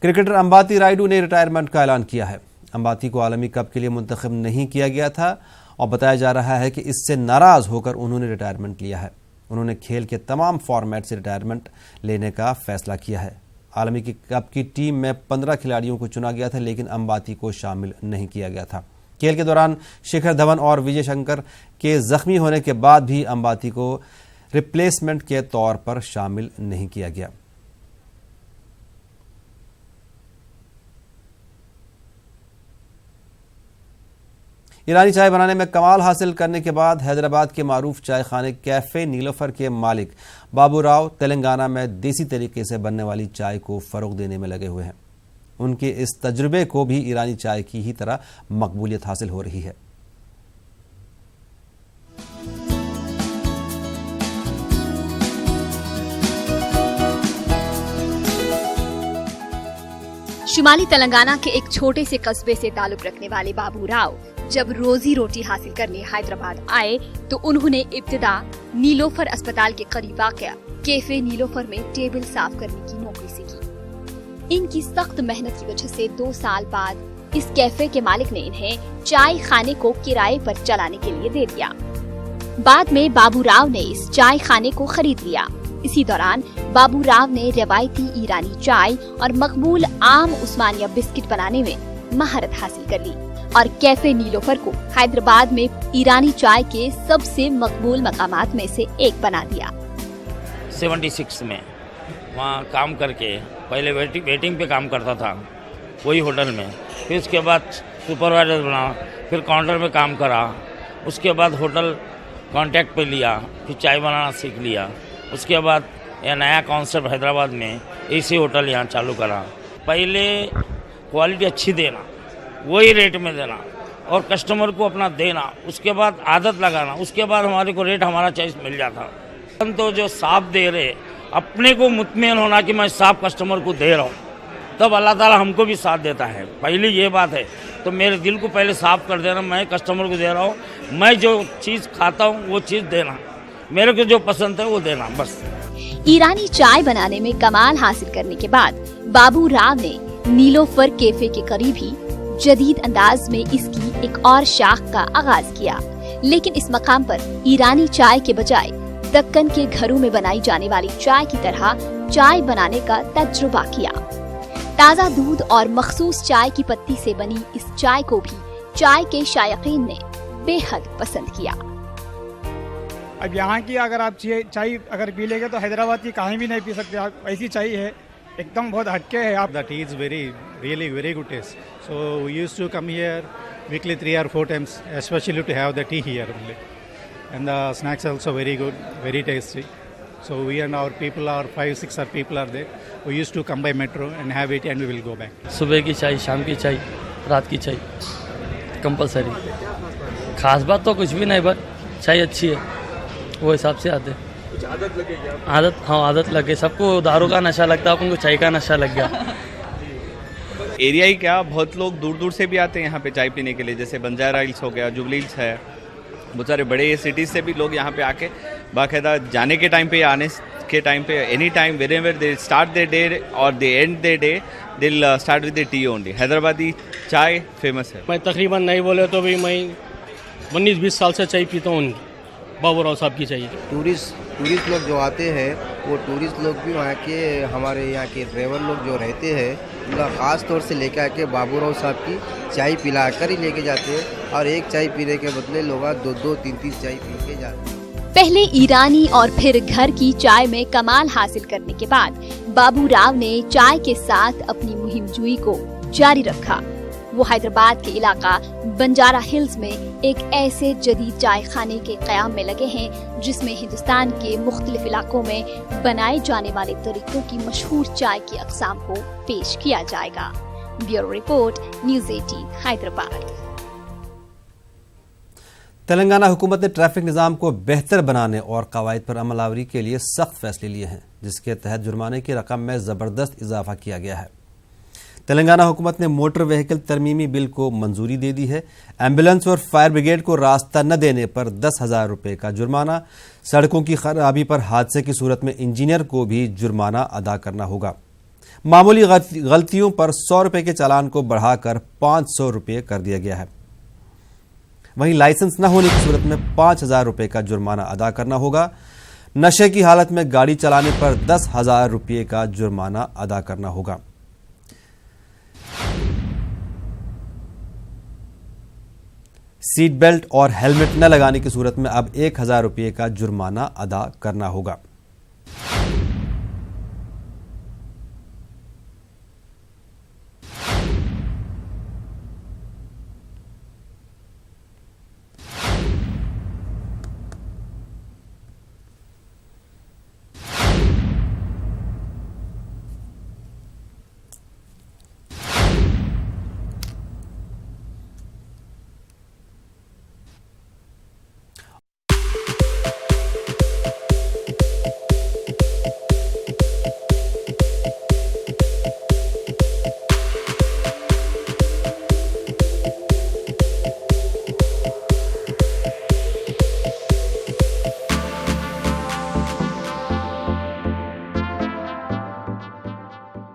Cricketer Ambati Rayudu ने retirement का ऐलान किया है। अंबाती को आलमी कप के लिए मुंतखब नहीं किया गया था और बताया जा रहा है कि इससे नाराज होकर उन्होंने रिटायरमेंट लिया है। उन्होंने खेल के तमाम फॉर्मेट से रिटायरमेंट लेने का फैसला किया है। आलमी कप की टीम में 15 खिलाड़ियों को चुना गया था, लेकिन अंबाती को शामिल नहीं किया गया था। खेल के दौरान शिखर धवन और विजय शंकर के जख्मी होने के बाद भी अंबाती को रिप्लेसमेंट के तौर पर शामिल नहीं किया गया। ईरानी चाय बनाने में कमाल हासिल करने के बाद हैदराबाद के मारूफ चाय खाने कैफे नीलोफर के मालिक बाबू राव तेलंगाना में देसी तरीके से बनने वाली चाय को फरोग देने में लगे हुए हैं। उनके इस तजुर्बे को भी ईरानी चाय की ही तरह मकबूलियत हासिल हो रही है। शुमाली तेलंगाना के एक छोटे से कस्बे से ताल्लुक रखने वाले बाबू राव जब रोजी रोटी हासिल करने हैदराबाद आए तो उन्होंने इब्तिदा नीलोफर अस्पताल के करीब वाक़या कैफे नीलोफर में टेबल साफ करने की नौकरी से की। इनकी सख्त मेहनत की वजह से 2 साल बाद इस कैफे के मालिक ने इन्हें चाय खाने को किराए पर चलाने के लिए दे दिया। बाद में बाबू राव ने इस चाय खाने को खरीद लिया। इसी दौरान बाबू राव ने रवायती ईरानी चाय और मकबूल आम उस्मानिया बिस्किट बनाने में महारत हासिल कर ली और कैफे नीलोफर को हैदराबाद में ईरानी चाय के सबसे मकबूल मकामात में से एक बना दिया। 76 में वहाँ काम करके पहले वेटिंग पे काम करता था वही होटल में, फिर उसके बाद सुपरवाइजर बना, फिर काउंटर में काम करा, उसके बाद होटल कॉन्टैक्ट पे लिया, फिर चाय बनाना सीख लिया। उसके बाद यह नया कॉन्सेप्ट हैदराबाद में एसी होटल यहाँ चालू करा। पहले क्वालिटी अच्छी देना, वही रेट में देना और कस्टमर को अपना देना, उसके बाद आदत लगाना, उसके बाद हमारे को रेट हमारा चॉइस मिल जाता। हम तो जो साफ दे रहे, अपने को मुतमईन होना कि मैं साफ कस्टमर को दे रहा हूँ, तब अल्लाह ताला हमको भी साथ देता है। पहली ये बात है, तो मेरे दिल को पहले साफ कर देना, मैं कस्टमर को दे रहा हूँ, मैं जो चीज़ खाता हूँ वो चीज़ देना, मेरे को जो पसंद है वो देना बस। ईरानी चाय बनाने में कमाल हासिल करने के बाद बाबू राव ने नीलोफर कैफे के करीब ही जदीद अंदाज में इसकी एक और शाख का आगाज किया, लेकिन इस मकाम पर ईरानी चाय के बजाय दक्कन के घरों में बनाई जाने वाली चाय की तरह चाय बनाने का तजुर्बा किया। ताज़ा दूध और मखसूस चाय की पत्ती से बनी इस चाय को भी चाय के शायकीन ने बेहद पसंद किया। अब यहाँ की अगर आप चाय अगर पी लेंगे तो हैदराबाद की कहीं भी नहीं पी सकते आप, ऐसी चाय है, एकदम बहुत हटके है। आप the T is really very good taste. So we used to come here weekly 3 or 4 times, especially to have the tea here only. And the snacks also very good, very tasty. So we and our people are 5-6 people are there. We used to come by metro and have it and we will go back. सुबह की चाय, शाम की चाय, रात की चाय compulsory. खास बात तो कुछ भी नहीं, बट चाय अच्छी है वो हिसाब से आते। कुछ आदत लगे क्या? आदत लगे। सबको दारू का नशा लगता है, अपन को चाय का नशा लग गया। एरिया ही क्या, बहुत लोग दूर दूर से भी आते हैं यहाँ पे चाय पीने के लिए, जैसे बंजारा हिल्स हो गया, जुबली हिल्स है, बहुत सारे बड़े सिटीज़ से भी लोग यहाँ पे आके बाकायदा जाने के टाइम पे, आने के टाइम पे, any time wherever they start their day और they end their day they will start with the tea only. Hyderabadi चाय फेमस है। मैं तकरीबन नहीं बोले तो भी मैं 19-20 साल से चाय पीता हूँ, बाबू राव साहब की चाहिए। टूरिस्ट लोग जो आते हैं वो टूरिस्ट लोग भी वहाँ के हमारे यहाँ के ड्राइवर लोग जो रहते हैं उनका ख़ास तौर से लेकर आके बाबू राव साहब की चाय पिलाकर ही लेके जाते हैं और एक चाय पीने के बदले लोग 2-3 चाय पी के जाते हैं। पहले ईरानी और फिर घर की चाय में कमाल हासिल करने के बाद बाबू राव ने चाय के साथ अपनी मुहिमजुई को जारी रखा। वो हैदराबाद के इलाका बंजारा हिल्स में एक ऐसे जदीद चाय खाने के क़याम में लगे हैं जिसमें हिंदुस्तान के मुख्तलिफ इलाकों में बनाए जाने वाले तरीकों की मशहूर चाय की अक़साम को पेश किया जाएगा। Bureau report, news 18 Hyderabad. Telangana हुकूमत ने ट्रैफिक निज़ाम को बेहतर बनाने और कवायद पर अमलावरी के लिए सख्त फैसले लिए हैं, जिसके तहत जुर्माने की रकम में ज़बरदस्त इजाफा किया गया है। तेलंगाना हुकूमत ने मोटर व्हीकल तरमीमी बिल को मंजूरी दे दी है। एम्बुलेंस और फायर ब्रिगेड को रास्ता न देने पर 10,000 रुपये का जुर्माना, सड़कों की खराबी पर हादसे की सूरत में इंजीनियर को भी जुर्माना अदा करना होगा। मामूली गलतियों पर 100 रुपए के चालान को बढ़ाकर 500 रुपए कर दिया गया है। वहीं लाइसेंस न होने की सूरत में 5,000 रुपए का जुर्माना अदा करना होगा। नशे की हालत में गाड़ी चलाने पर 10,000 रुपये का जुर्माना अदा करना होगा। सीट बेल्ट और हेलमेट न लगाने की सूरत में अब 1,000 रुपये का जुर्माना अदा करना होगा।